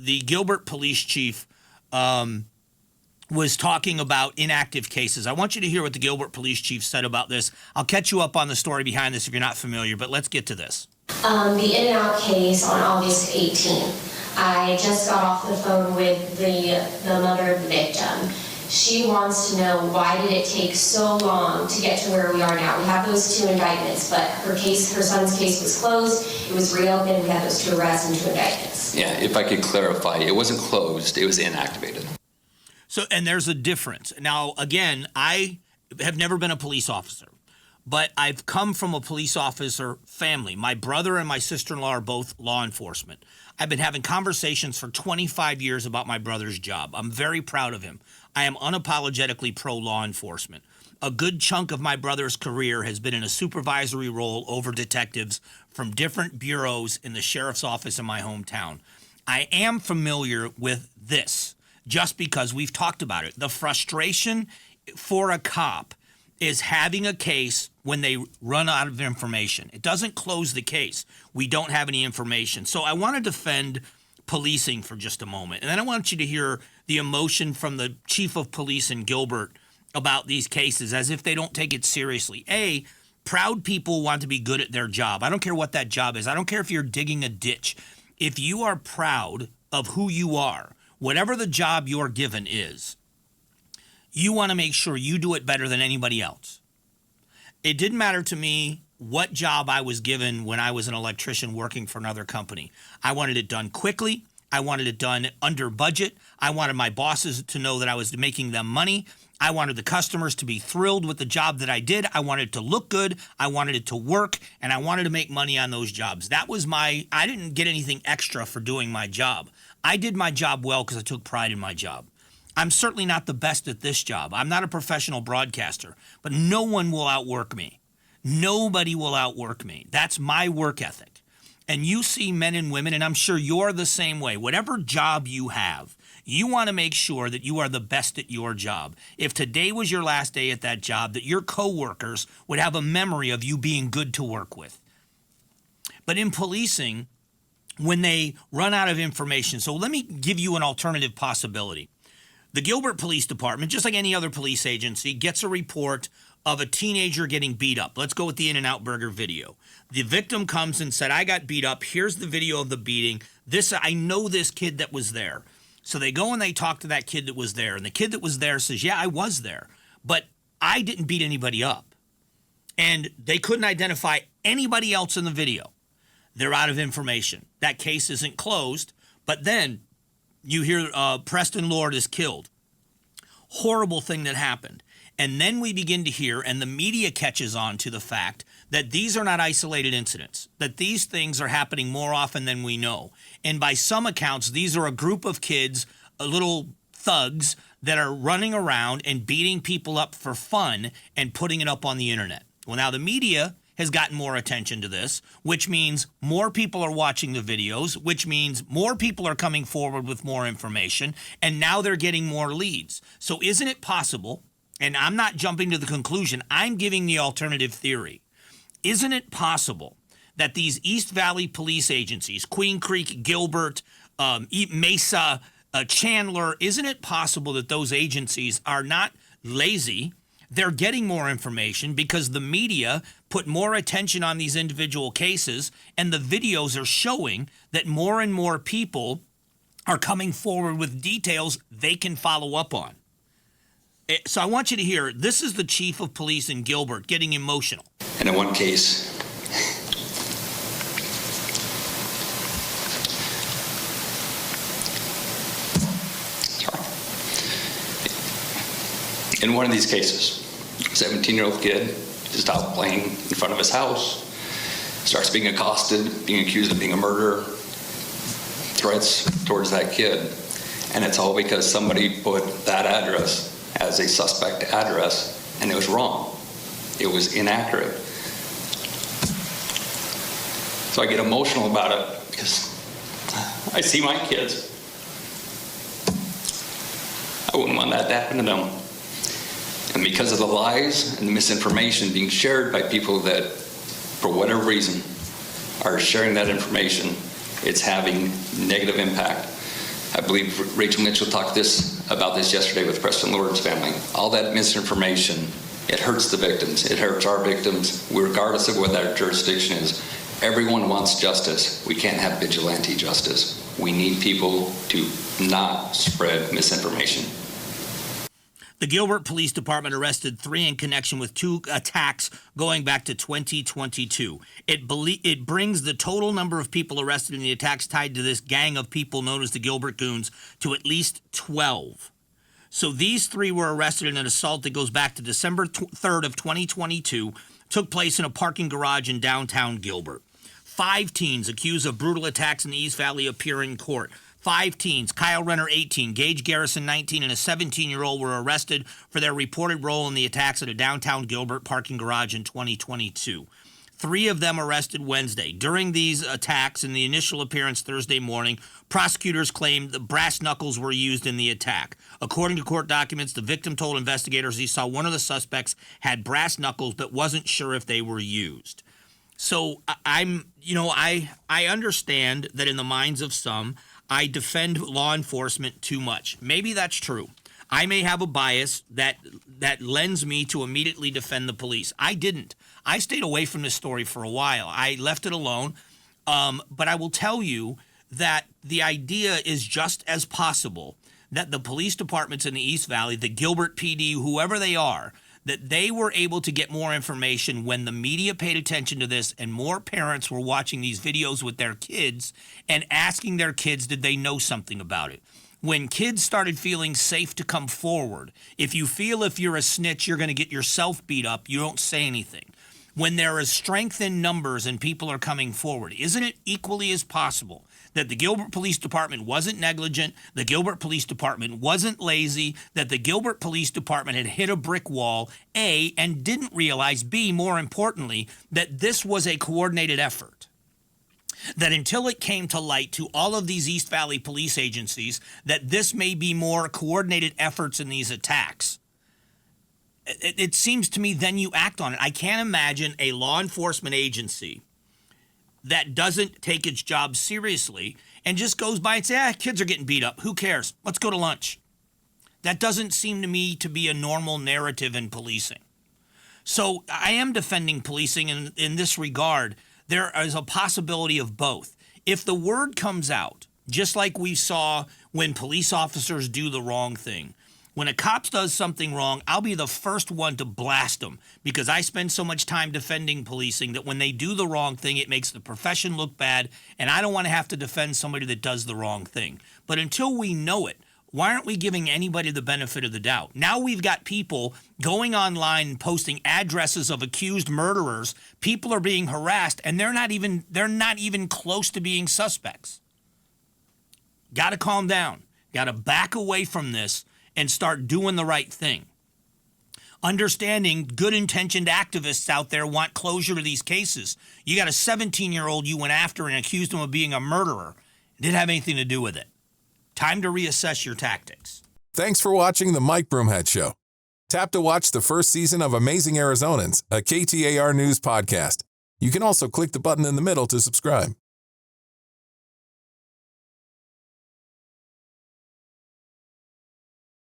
the Gilbert police chief was talking about inactive cases. I want you to hear what the Gilbert police chief said about this. I'll catch you up on the story behind this if you're not familiar, but let's get to this. The in-and-out case on August 18th. I just got off the phone with the mother of the victim. She wants to know, why did it take so long to get to where we are now? We have those 2 indictments, but her son's case was closed, it was reopened, we had those 2 arrests and 2 indictments. Yeah, if I could clarify, it wasn't closed, it was inactivated. So, and there's a difference. Now, again, I have never been a police officer, but I've come from a police officer family. My brother and my sister-in-law are both law enforcement. I've been having conversations for 25 years about my brother's job. I'm very proud of him. I am unapologetically pro-law enforcement. A good chunk of my brother's career has been in a supervisory role over detectives from different bureaus in the sheriff's office in my hometown. I am familiar with this just because we've talked about it. The frustration for a cop is having a case when they run out of information. It doesn't close the case. We don't have any information. So I want to defend policing for just a moment. And then I want you to hear the emotion from the chief of police in Gilbert about these cases as if they don't take it seriously. Proud people want to be good at their job. I don't care what that job is. I don't care if you're digging a ditch. If you are proud of who you are, whatever the job you're given is, you want to make sure you do it better than anybody else. It didn't matter to me what job I was given when I was an electrician working for another company. I wanted it done quickly. I wanted it done under budget. I wanted my bosses to know that I was making them money. I wanted the customers to be thrilled with the job that I did. I wanted it to look good. I wanted it to work, and I wanted to make money on those jobs. I didn't get anything extra for doing my job. I did my job well because I took pride in my job. I'm certainly not the best at this job. I'm not a professional broadcaster, but no one will outwork me. Nobody will outwork me. That's my work ethic. And you see men and women, and I'm sure you're the same way. Whatever job you have, you want to make sure that you are the best at your job. If today was your last day at that job, that your coworkers would have a memory of you being good to work with. But in policing, when they run out of information, so let me give you an alternative possibility. The Gilbert Police Department, just like any other police agency, gets a report of a teenager getting beat up. Let's go with the In-N-Out Burger video. The victim comes and said, I got beat up. Here's the video of the beating. I know this kid that was there. So they go and they talk to that kid that was there. And the kid that was there says, yeah, I was there, but I didn't beat anybody up. And they couldn't identify anybody else in the video. They're out of information. That case isn't closed. But then you hear Preston Lord is killed. Horrible thing that happened. And then we begin to hear, and the media catches on to the fact that these are not isolated incidents, that these things are happening more often than we know. And by some accounts, these are a group of kids, little thugs, that are running around and beating people up for fun and putting it up on the internet. Well, now the media has gotten more attention to this, which means more people are watching the videos, which means more people are coming forward with more information, and now they're getting more leads. So isn't it possible, and I'm not jumping to the conclusion, I'm giving the alternative theory, isn't it possible that these East Valley police agencies, Queen Creek, Gilbert, Mesa, Chandler, isn't it possible that those agencies are not lazy? They're getting more information because the media put more attention on these individual cases, and the videos are showing that more and more people are coming forward with details they can follow up on. So I want you to hear, this is the chief of police in Gilbert getting emotional. And in one case, in one of these cases, a 17-year-old kid is out playing in front of his house, starts being accosted, being accused of being a murderer, threats towards that kid. And it's all because somebody put that address as a suspect address, and it was wrong. It was inaccurate. So I get emotional about it because I see my kids. I wouldn't want that to happen to them. And because of the lies and the misinformation being shared by people that, for whatever reason, are sharing that information, it's having negative impact. I believe Rachel Mitchell talked about this yesterday with Preston Lord's family. All that misinformation, it hurts the victims. It hurts our victims, regardless of what their jurisdiction is. Everyone wants justice. We can't have vigilante justice. We need people to not spread misinformation. The Gilbert Police Department arrested 3 in connection with 2 attacks going back to 2022. It brings the total number of people arrested in the attacks tied to this gang of people known as the Gilbert Goons to at least 12. So these 3 were arrested in an assault that goes back to December 3rd of 2022, took place in a parking garage in downtown Gilbert. 5 teens accused of brutal attacks in the East Valley appear in court. 5 teens, Kyle Renner 18, Gage Garrison 19, and a 17-year-old were arrested for their reported role in the attacks at a downtown Gilbert parking garage in 2022. 3 of them arrested Wednesday. During these attacks, in the initial appearance Thursday morning, prosecutors claimed the brass knuckles were used in the attack. According to court documents, the victim told investigators he saw one of the suspects had brass knuckles but wasn't sure if they were used. So I understand that in the minds of some, I defend law enforcement too much. Maybe that's true. I may have a bias that lends me to immediately defend the police. I didn't. I stayed away from this story for a while. I left it alone. But I will tell you that the idea is just as possible that the police departments in the East Valley, the Gilbert PD, whoever they are, that they were able to get more information when the media paid attention to this and more parents were watching these videos with their kids and asking their kids, did they know something about it? When kids started feeling safe to come forward, if you feel if you're a snitch, you're going to get yourself beat up, you don't say anything. When there is strength in numbers and people are coming forward, isn't it equally as possible that the Gilbert Police Department wasn't negligent, the Gilbert Police Department wasn't lazy, that the Gilbert Police Department had hit a brick wall, A, and didn't realize, B, more importantly, that this was a coordinated effort? That until it came to light to all of these East Valley police agencies that this may be more coordinated efforts in these attacks, it seems to me then you act on it. I can't imagine a law enforcement agency that doesn't take its job seriously and just goes by and says, kids are getting beat up. Who cares? Let's go to lunch. That doesn't seem to me to be a normal narrative in policing. So I am defending policing in this regard. There is a possibility of both. If the word comes out, just like we saw when police officers do the wrong thing, when a cop does something wrong, I'll be the first one to blast them because I spend so much time defending policing that when they do the wrong thing, it makes the profession look bad, and I don't want to have to defend somebody that does the wrong thing. But until we know it, why aren't we giving anybody the benefit of the doubt? Now we've got people going online and posting addresses of accused murderers. People are being harassed, and they're not even close to being suspects. Got to calm down. Got to back away from this and start doing the right thing. Understanding good-intentioned activists out there want closure to these cases. You got a 17-year-old you went after and accused him of being a murderer. It didn't have anything to do with it. Time to reassess your tactics. Thanks for watching the Mike Broomhead Show. Tap to watch the first season of Amazing Arizonans, a KTAR News podcast. You can also click the button in the middle to subscribe.